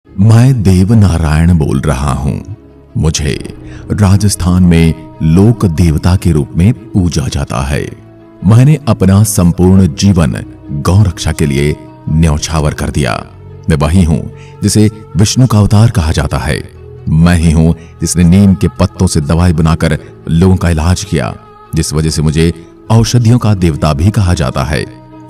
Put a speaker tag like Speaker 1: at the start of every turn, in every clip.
Speaker 1: मैं देव नारायण बोल रहा हूं। मुझे राजस्थान में लोक देवता के रूप में पूजा जाता है। मैंने अपना संपूर्ण जीवन गौ रक्षा के लिए न्यौछावर कर दिया। मैं वही हूं जिसे विष्णु का अवतार कहा जाता है। मैं ही हूं जिसने नीम के पत्तों से दवाई बनाकर लोगों का इलाज किया, जिस वजह से मुझे औषधियों का देवता भी कहा जाता है।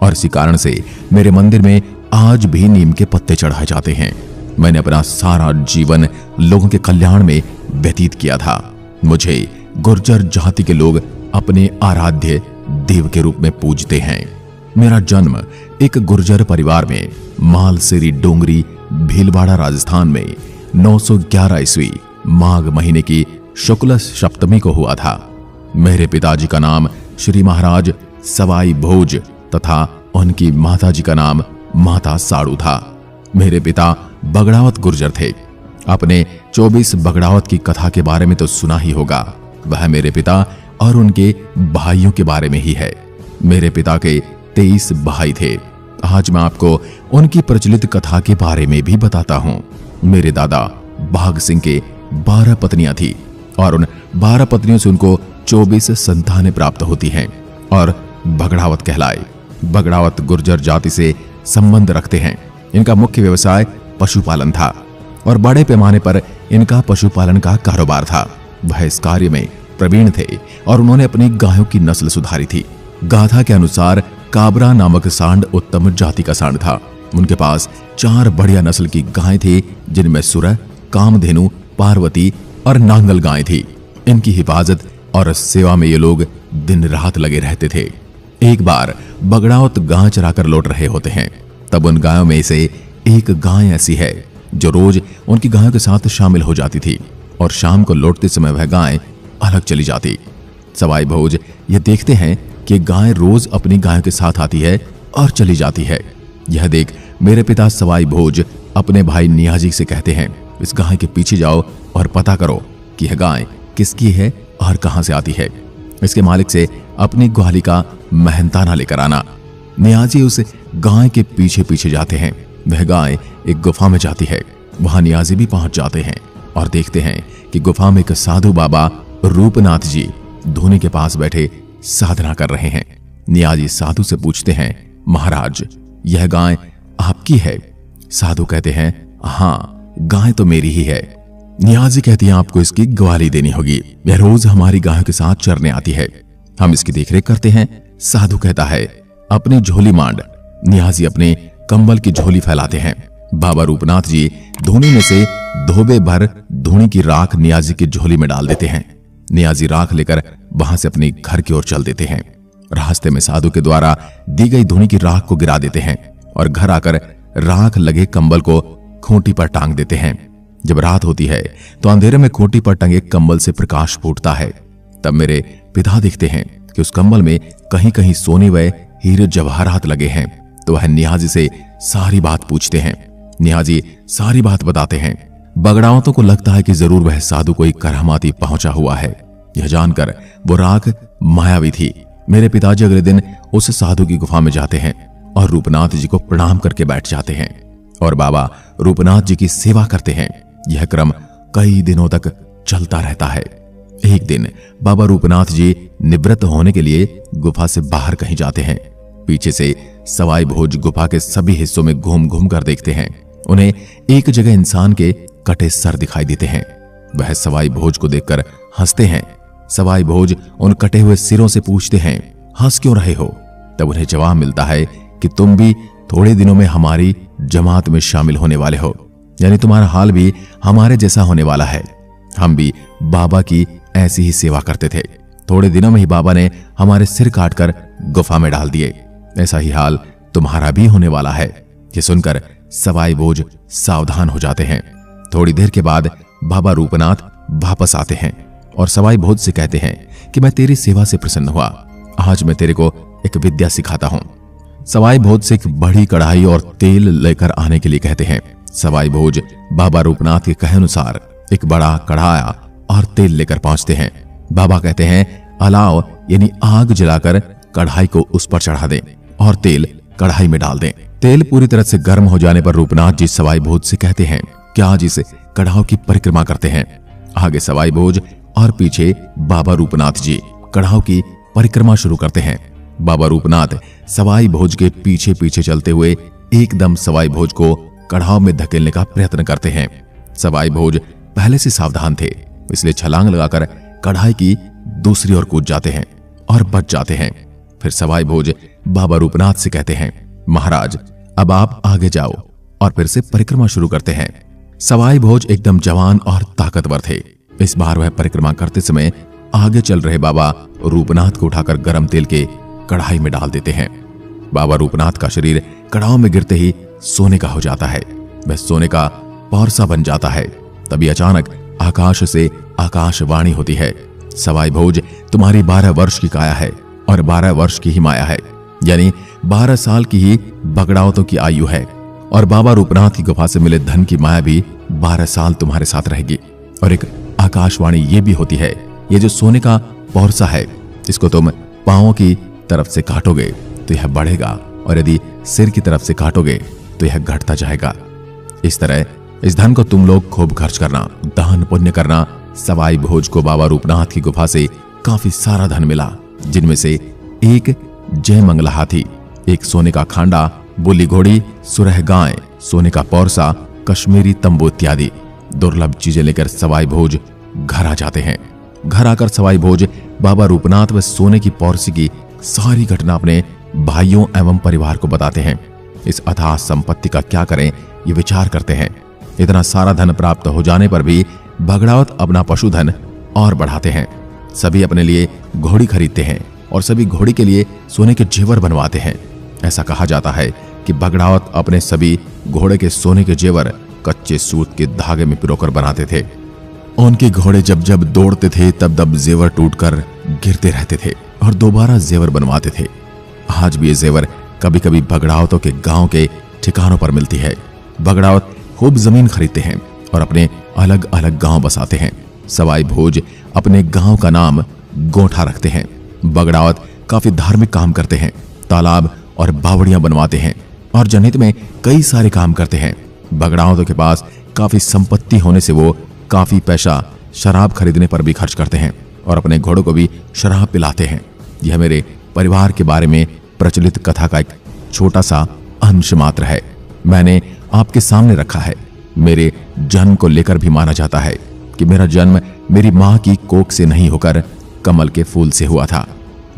Speaker 1: और इसी कारण से मेरे मंदिर में आज भी नीम के पत्ते चढ़ाए जाते हैं। मैंने अपना सारा जीवन लोगों के कल्याण में व्यतीत किया था। मुझे गुर्जर जाति के लोग अपने आराध्य देव के रूप में पूजते हैं। मेरा जन्म एक गुर्जर परिवार में मालसेरी डोंगरी भीलवाड़ा राजस्थान में 911 ईस्वी माघ महीने की शुक्ल सप्तमी को हुआ था। मेरे पिताजी का नाम श्री महाराज सवाई भोज तथा उनकी माताजी का नाम माता साड़ू था। मेरे पिता बगड़ावत गुर्जर थे। अपने 24 बगड़ावत की कथा के बारे में तो सुना ही होगा। वह मेरे पिता और उनके भाइयों के बारे में ही है। मेरे पिता के 23 भाई थे। आज मैं आपको उनकी प्रचलित कथा के बारे में भी बताता हूं। मेरे दादा भाग सिंह के 12 पत्नियां थी और उन 12 पत्नियों से उनको 24 संतानें प्राप्त होती हैं और बगड़ावत कहलाए। बगड़ावत गुर्जर जाति से संबंध रखते हैं। इनका मुख्य व्यवसाय पशुपालन था और बड़े पैमाने पर इनका पशुपालन का कारोबार था। वह इस कार्य में प्रवीण थे और उन्होंने अपनी गायों की नस्ल सुधारी थी। गाथा के अनुसार काबरा नामक सांड उत्तम जाति का सांड था। उनके पास 4 बढ़िया नस्ल की गायें थी, जिनमें सुरह, कामधेनु, पार्वती और नांगल गायें थी। इनकी हिफाजत और सेवा में ये लोग दिन रात लगे रहते थे। एक बार बगड़ावत गाय चराकर लौट रहे होते हैं। तब उन गायों में से एक गाय ऐसी है जो रोज उनकी गायों के साथ शामिल हो जाती थी और शाम को लौटते समय वह गाय अलग चली जाती। सवाई भोज ये देखते हैं कि गाय रोज अपनी गायों के साथ आती है और चली जाती है। यह देख मेरे पिता सवाई भोज अपने भाई नियाजी से कहते हैं, इस गाय के पीछे जाओ और पता करो कि यह गाय किसकी है और कहां से आती है। इसके मालिक से अपनी ग्वाली का मेहनताना लेकर आना। नियाजी उस गाय के पीछे पीछे जाते हैं। वह गाय एक गुफा में जाती है। वहां नियाजी भी पहुंच जाते हैं और देखते हैं कि गुफा में एक साधु बाबा रूपनाथ जी धूनी के पास बैठे साधना कर रहे हैं। नियाजी साधु से पूछते हैं, महाराज यह गाय आपकी है? साधु कहते हैं, हाँ गाय तो मेरी ही है। नियाजी कहती है, आपको इसकी ग्वाली देनी होगी। यह रोज हमारी गायों के साथ चरने आती है, हम इसकी देखरेख करते हैं। साधु कहता है, अपनी झोली मांड। नियाजी अपने कंबल की झोली फैलाते हैं। बाबा रूपनाथ जी धूनी में से धोबे भर धूनी की राख नियाजी की झोली में डाल देते हैं। नियाजी राख लेकर वहां से अपने घर की ओर चल देते हैं। रास्ते में साधु के द्वारा दी गई धूनी की राख को गिरा देते हैं और घर आकर राख लगे कंबल को खूंटी पर टांग देते हैं। जब रात होती है तो अंधेरे में खूंटी पर टंगे कंबल से प्रकाश फूटता है। तब मेरे पिता देखते हैं कि उस कंबल में कहीं कहीं सोने व हीरे जवाहरात लगे हैं। तो वह नियाजी से सारी बात पूछते हैं। नियाजी सारी बात बताते हैं। बगड़ावतों को लगता है कि जरूर वह साधु कोई करामाती पहुंचा हुआ है। यह जानकर वो राख मायावी थी। मेरे पिताजी अगले दिन उस साधु की गुफा में जाते हैं और रूपनाथ जी को प्रणाम करके बैठ जाते हैं और बाबा रूपनाथ जी की सेवा करते हैं। यह क्रम कई दिनों तक चलता रहता है। एक दिन बाबा रूपनाथ जी निवृत्त होने के लिए गुफा से बाहर कहीं जाते हैं। पीछे से सवाई भोज गुफा के सभी हिस्सों में घूम घूम कर देखते हैं। उन्हें एक जगह इंसान के कटे सर दिखाई देते हैं। वह सवाई भोज को देखकर हंसते हैं। सवाई भोज उन कटे हुए सिरों से पूछते हैं, हंस क्यों रहे हो? तब उन्हें जवाब मिलता है कि तुम भी थोड़े दिनों में हमारी जमात में शामिल होने वाले हो, यानी तुम्हारा हाल भी हमारे जैसा होने वाला है। हम भी बाबा की ऐसी ही सेवा करते थे। थोड़े दिनों में ही बाबा ने हमारे सिर काटकर गुफा में डाल दिए। ऐसा ही हाल तुम्हारा भी होने वाला है। ये सुनकर सवाई भोज सावधान हो जाते हैं। थोड़ी देर के बाद बाबा रूपनाथ वापस आते हैं और सवाई भोज से कहते हैं कि मैं तेरी सेवा से प्रसन्न हुआ। आज मैं तेरे को एक विद्या सिखाता हूं। सवाई भोज से एक बड़ी कढ़ाई और तेल लेकर आने के लिए कहते हैं। सवाई भोज बाबा रूपनाथ के कहे अनुसार एक बड़ा कढ़ाया और तेल लेकर पहुंचते हैं। बाबा कहते हैं, अलाव यानी आग जलाकर कढ़ाई को उस पर चढ़ा दें और तेल कढ़ाई में डाल दें। तेल पूरी तरह से गर्म हो जाने पर रूपनाथ जी सवाई भोज से कहते हैं कि आज इस कड़ाव की परिक्रमा करते हैं। आगे सवाई भोज और पीछे बाबा रूपनाथ जी कड़ाव की परिक्रमा शुरू करते हैं। बाबा रूपनाथ सवाई भोज के पीछे पीछे चलते हुए एकदम सवाई भोज को कड़ाव में धकेलने का प्रयत्न करते हैं। सवाई भोज पहले से सावधान थे, इसलिए छलांग लगाकर कढ़ाई की दूसरी ओर कूद जाते हैं और बच जाते हैं। फिर सवाई भोज बाबा रूपनाथ से कहते हैं, महाराज अब आप आगे जाओ, और फिर से परिक्रमा शुरू करते हैं। सवाई भोज एकदम जवान और ताकतवर थे। इस बार वह परिक्रमा करते समय आगे चल रहे बाबा रूपनाथ को उठाकर गरम तेल के कढ़ाई में डाल देते हैं। बाबा रूपनाथ का शरीर कड़ाव में गिरते ही सोने का हो जाता है। वह सोने का पौरसा बन जाता है। तभी अचानक आकाश से आकाशवाणी होती है, सवाई भोज तुम्हारी 12 वर्ष की काया है और 12 वर्ष की ही माया है, यानी 12 साल की ही बगड़ावतों की आयु है, और बाबा रूपनाथ की गुफा से मिले धन की माया भी 12 साल तुम्हारे साथ रहेगी। और एक आकाशवाणी ये भी होती है, ये जो सोने का पौरसा है इसको तुम पांवों की तरफ से काटोगे तो यह बढ़ेगा, और यदि सिर की तरफ से काटोगे तो यह घटता जाएगा। इस तरह इस धन को तुम लोग खूब खर्च करना, दान पुण्य करना। सवाई भोज को बाबा रूपनाथ की गुफा से काफी सारा धन मिला, जिनमें से एक जय मंगला हाथी, एक सोने का खांडा, बुली घोड़ी, सुरह गाय, सोने का पौरसा, कश्मीरी तंबू इत्यादि दुर्लभ चीजें लेकर सवाई भोज घर आ जाते हैं। घर आकर सवाई भोज बाबा रूपनाथ व सोने की पौरसी की सारी घटना अपने भाइयों एवं परिवार को बताते हैं। इस अथाह संपत्ति का क्या करें ये विचार करते हैं। इतना सारा धन प्राप्त हो जाने पर भी बगड़ावत अपना पशुधन और बढ़ाते हैं। सभी अपने लिए घोड़ी खरीदते हैं और सभी घोड़ी के लिए सोने के जेवर बनवाते हैं। ऐसा कहा जाता है कि बगड़ावत अपने सभी घोड़े के सोने के जेवर कच्चे सूत के धागे में पिरोकर बनाते थे। उनके घोड़े जब जब दौड़ते थे तब तब जेवर टूटकर गिरते रहते थे और दोबारा जेवर बनवाते थे। आज भी ये जेवर कभी कभी बगड़ावतों के गांव के ठिकानों पर मिलती है। बगड़ावत खूब जमीन खरीदते हैं और अपने अलग अलग गांव बसाते हैं। सवाई भोज अपने गांव का नाम गोठा रखते हैं। बगड़ावत काफी धार्मिक काम करते हैं, तालाब और बावड़ियां बनवाते हैं और जनहित में कई सारे काम करते हैं। बगड़ावतों के पास काफी संपत्ति होने से वो काफी पैसा शराब खरीदने पर भी खर्च करते हैं और अपने घोड़ों को भी शराब पिलाते हैं। यह मेरे परिवार के बारे में प्रचलित कथा का एक छोटा सा अंश मात्र है, मैंने आपके सामने रखा है। मेरे जन्म को लेकर भी माना जाता है कि मेरा जन्म मेरी मां की कोख से नहीं होकर कमल के फूल से हुआ था।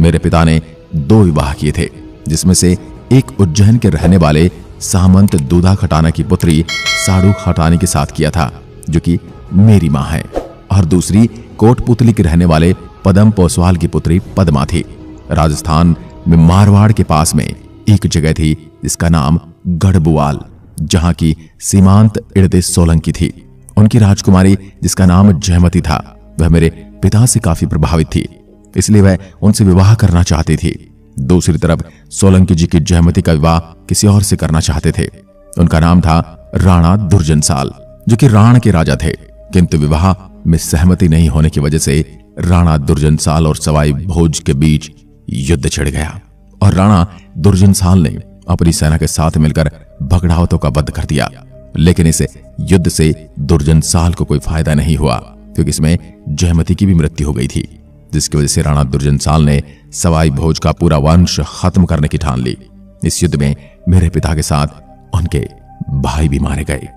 Speaker 1: मेरे पिता ने 2 विवाह किए थे, जिसमें से एक उज्जैन के रहने वाले सामंत दूधा खटाना की पुत्री साड़ू खटानी के साथ किया था, जो कि मेरी मां है, और दूसरी कोटपुतली के रहने वाले पदम पोसवाल की पुत्री पद्मा थी। राजस्थान में मारवाड़ के पास में एक जगह थी जिसका नाम गढ़बुआल, जहां की सीमांत इड़दे सोलंकी थी। उनकी राजकुमारी जिसका नाम जयमती था, वह मेरे पिता से काफी प्रभावित थी, इसलिए वह उनसे विवाह करना चाहती थी। दूसरी तरफ सोलंकी जी की जयमती का विवाह किसी और से करना चाहते थे। उनका नाम था राणा दुर्जनसाल, जो कि राण के राजा थे, किंतु विवाह में सहमति नहीं होने की वजह से राणा दुर्जनसाल और सवाई भोज के बीच युद्ध छिड़ गया और राणा दुर्जनसाल ने अपनी सेना के साथ मिलकर बगड़ावतों का वध कर दिया। लेकिन इस युद्ध से दुर्जनसाल को कोई फायदा नहीं हुआ, क्योंकि इसमें जयमती की भी मृत्यु हो गई थी, जिसकी वजह से राणा दुर्जनसाल ने सवाई भोज का पूरा वंश खत्म करने की ठान ली। इस युद्ध में मेरे पिता के साथ उनके भाई भी मारे गए।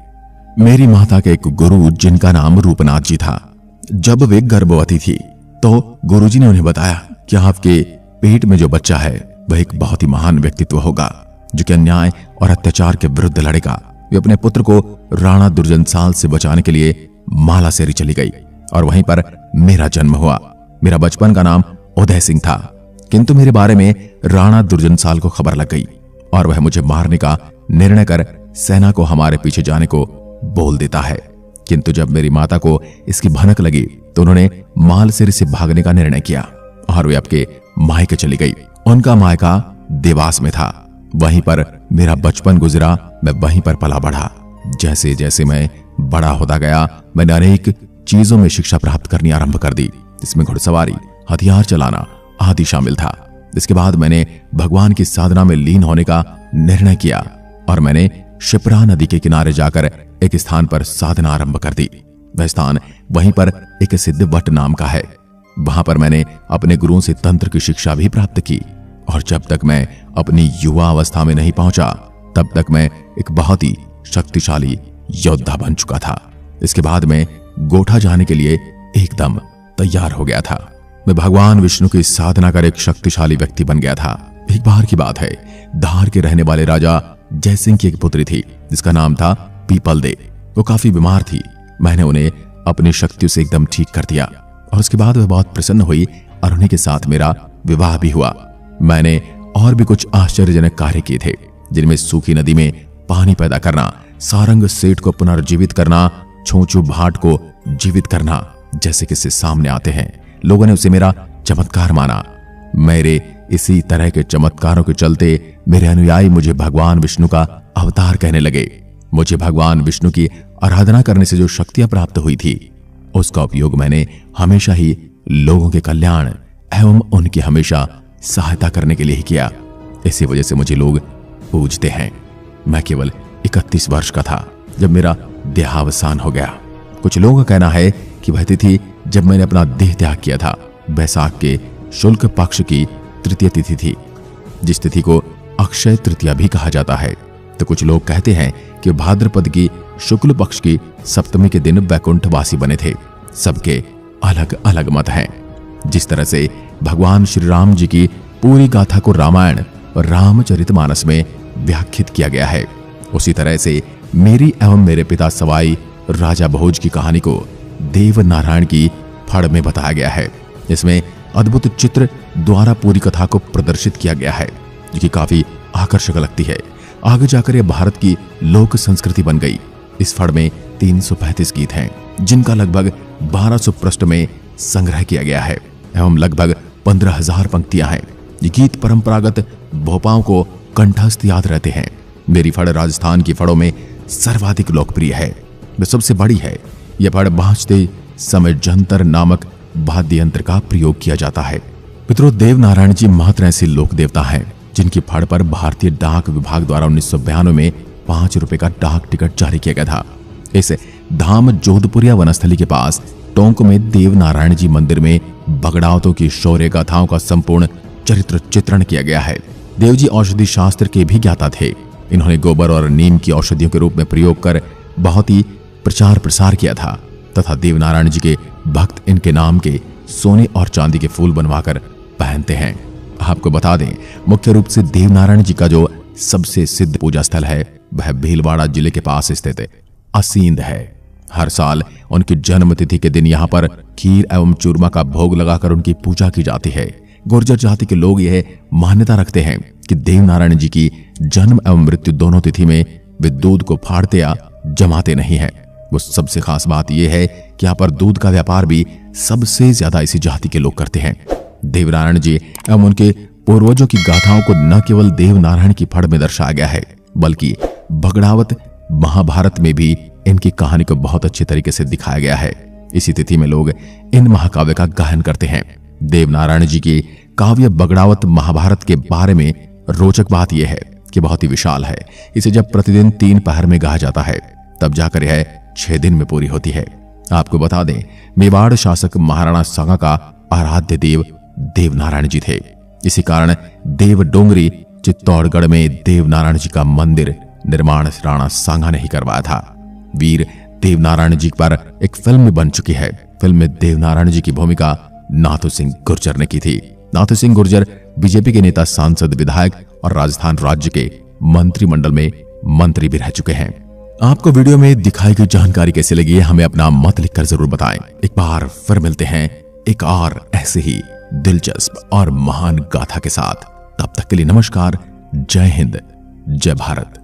Speaker 1: मेरी माता के एक गुरु जिनका नाम रूपनाथ जी था, जब वे गर्भवती थी तो गुरुजी ने उन्हें बताया कि आपके पेट में जो बच्चा है वह एक बहुत ही महान व्यक्तित्व होगा, जो कि अन्याय और अत्याचार के विरुद्ध लड़ेगा। वे अपने पुत्र को राणा दुर्जनसाल से बचाने के लिए माला सेरी चली गई और वहीं पर मेरा जन्म हुआ। मेरा बचपन का नाम उदय सिंह था, किंतु मेरे बारे में राणा दुर्जनसाल को खबर लग गई और वह मुझे मारने का निर्णय कर सेना को हमारे पीछे जाने को बोल देता है। किंतु जब मेरी माता को इसकी भनक लगी तो उन्होंने मालसेरी से भागने का निर्णय किया और वे आपके मायके चली गई। उनका मायका देवास में था। वहीं पर मेरा बचपन गुजरा, मैं वहीं पर पला बढ़ा। जैसे जैसे मैं बड़ा होता गया, मैंने अनेक चीजों में शिक्षा प्राप्त करनी आरंभ कर दी, जिसमें घुड़सवारी, हथियार चलाना आदि शामिल था। इसके बाद मैंने भगवान की साधना में लीन होने का निर्णय किया और मैंने शिप्रा नदी के किनारे जाकर एक स्थान पर साधना आरंभ कर दी। वह स्थान वहीं पर एक सिद्ध वट नाम का है। वहां पर मैंने अपने गुरुओं से तंत्र की शिक्षा भी प्राप्त की और जब तक मैं अपनी युवा अवस्था में नहीं पहुंचा तब तक मैं एक बहुत ही शक्तिशाली योद्धा बन चुका था। इसके बाद मैं गोठा जाने के लिए एकदम तैयार हो गया था। मैं भगवान विष्णु की साधना कर एक शक्तिशाली व्यक्ति बन गया था। एक बार की बात है, धार के रहने वाले राजा जयसिंह की एक पुत्री थी जिसका नाम था पीपल दे। वो काफी बीमार थी। मैंने उन्हें अपनी शक्तियों से एकदम ठीक कर दिया और उसके बाद वह बहुत प्रसन्न हुई और उन्हीं के साथ मेरा विवाह भी हुआ। मैंने और भी कुछ आश्चर्यजनक कार्य किए थे, जिनमें सूखी नदी में पानी पैदा करना, सारंग सेठ को पुनर्जीवित करना, छोंचू भाट को जीवित करना जैसे किस्से सामने आते हैं। लोगों ने उसे मेरा चमत्कार माना। मेरे इसी तरह के चमत्कारों के चलते मेरे अनुयायी मुझे भगवान विष्णु का अवतार कहने लगे। मुझे भगवान विष्णु की आराधना करने से जो शक्तियां प्राप्त हुई थी उसका उपयोग मैंने हमेशा ही लोगों के कल्याण एवं उनकी हमेशा सहायता करने के लिए ही किया। इसी वजह से मुझे लोग पूजते हैं। मैं केवल 31 वर्ष का था जब मेरा देहावसान हो गया। कुछ लोगों का कहना है कि वह तिथि जब मैंने अपना देह त्याग किया था बैसाख के शुक्ल पक्ष की तृतीय तिथि थी, जिस तिथि को अक्षय तृतीया भी कहा जाता है। तो कुछ लोग कहते हैं कि भाद्रपद की शुक्ल पक्ष की सप्तमी के दिन वैकुंठवासी बने थे। सबके अलग अलग मत हैं। जिस तरह से भगवान श्री राम जी की पूरी गाथा को रामायण और रामचरितमानस में व्याख्यात किया गया है, उसी तरह से मेरी एवं मेरे पिता सवाई राजा भोज की कहानी को देव नारायण की फड़ में बताया गया है। इसमें अद्भुत चित्र द्वारा पूरी कथा को प्रदर्शित किया गया है, जो कि काफी आकर्षक लगती है। आगे जाकर यह भारत की लोक संस्कृति बन गई। इस फड़ में 335 गीत हैं, जिनका लगभग 1200 पृष्ठ में संग्रह किया गया है एवं लगभग 15,000 पंक्तियां हैं। ये गीत परंपरागत भोपाओं को कंठस्थ याद रहते हैं। मेरी फड़ राजस्थान की फड़ों में सर्वाधिक लोकप्रिय है। वह सबसे बड़ी है। यह फड़ बाजते समय जंतर नामक वाद्य यंत्र का प्रयोग किया जाता है। मित्रों, देव नारायण जी मात्र ऐसे लोक देवता हैं जिनकी फड़ पर भारतीय डाक विभाग द्वारा 1992 में 5 रुपए का डाक टिकट जारी किया गया था। इस धाम जोधपुरिया वनस्थली के पास टोंक में देव नारायण जी मंदिर में बगड़ावतों की शौर्य गाथाओं का संपूर्ण चरित्र चित्रण किया गया है। देव जी औषधि शास्त्र के भी ज्ञाता थे। इन्होंने गोबर और नीम की औषधियों के रूप में प्रयोग कर बहुत ही प्रचार प्रसार किया था तथा देव नारायण जी के भक्त इनके नाम के सोने और चांदी के फूल बनवाकर पहनते हैं। आपको बता दें, मुख्य रूप से देव नारायण जी का जो सबसे सिद्ध पूजा स्थल है वह भीलवाड़ा जिले के पास स्थित असींद है। हर साल उनकी जन्म तिथि के दिन यहाँ पर खीर एवं चूरमा का भोग लगाकर उनकी पूजा की जाती है। गुर्जर जाति के लोग यह मान्यता रखते हैं कि देव नारायण जी की जन्म एवं मृत्यु दोनों तिथि में वे दूध को फाड़ते या जमाते नहीं है। वो सबसे खास बात यह है कि यहाँ पर दूध का व्यापार भी सबसे ज्यादा इसी जाति के लोग करते हैं। देव नारायण जी एवं उनके पूर्वजों की गाथाओं को न केवल देव नारायण की फड़ में दर्शाया गया है, बल्कि भगड़ावत महाभारत में भी इनकी कहानी को बहुत अच्छे तरीके से दिखाया गया है। इसी तिथि में लोग इन महाकाव्य का गायन करते हैं। देव नारायण जी की काव्य बगड़ावत महाभारत के बारे में रोचक बात यह है कि बहुत ही विशाल है। इसे जब प्रतिदिन 3 पहर में गाया जाता है तब जाकर यह 6 दिन में पूरी होती है। आपको बता दें, मेवाड़ शासक महाराणा सांगा का आराध्य देव देव नारायण जी थे। इसी कारण देव डोंगरी चित्तौड़गढ़ में देव नारायण जी का मंदिर निर्माण राणा सांगा ने ही करवाया था। वीर देव नारायण जी पर एक फिल्म बन चुकी है। फिल्म में देव नारायण जी की भूमिका नाथू सिंह गुर्जर ने की थी। नाथू सिंह गुर्जर बीजेपी के नेता, सांसद, विधायक और राजस्थान राज्य के मंत्रिमंडल में मंत्री भी रह चुके हैं। आपको वीडियो में दिखाई गई जानकारी कैसी लगी, हमें अपना मत लिखकर जरूर बताएं। एक बार फिर मिलते हैं एक और ऐसे ही दिलचस्प और महान गाथा के साथ। तब तक के लिए नमस्कार। जय हिंद, जय भारत।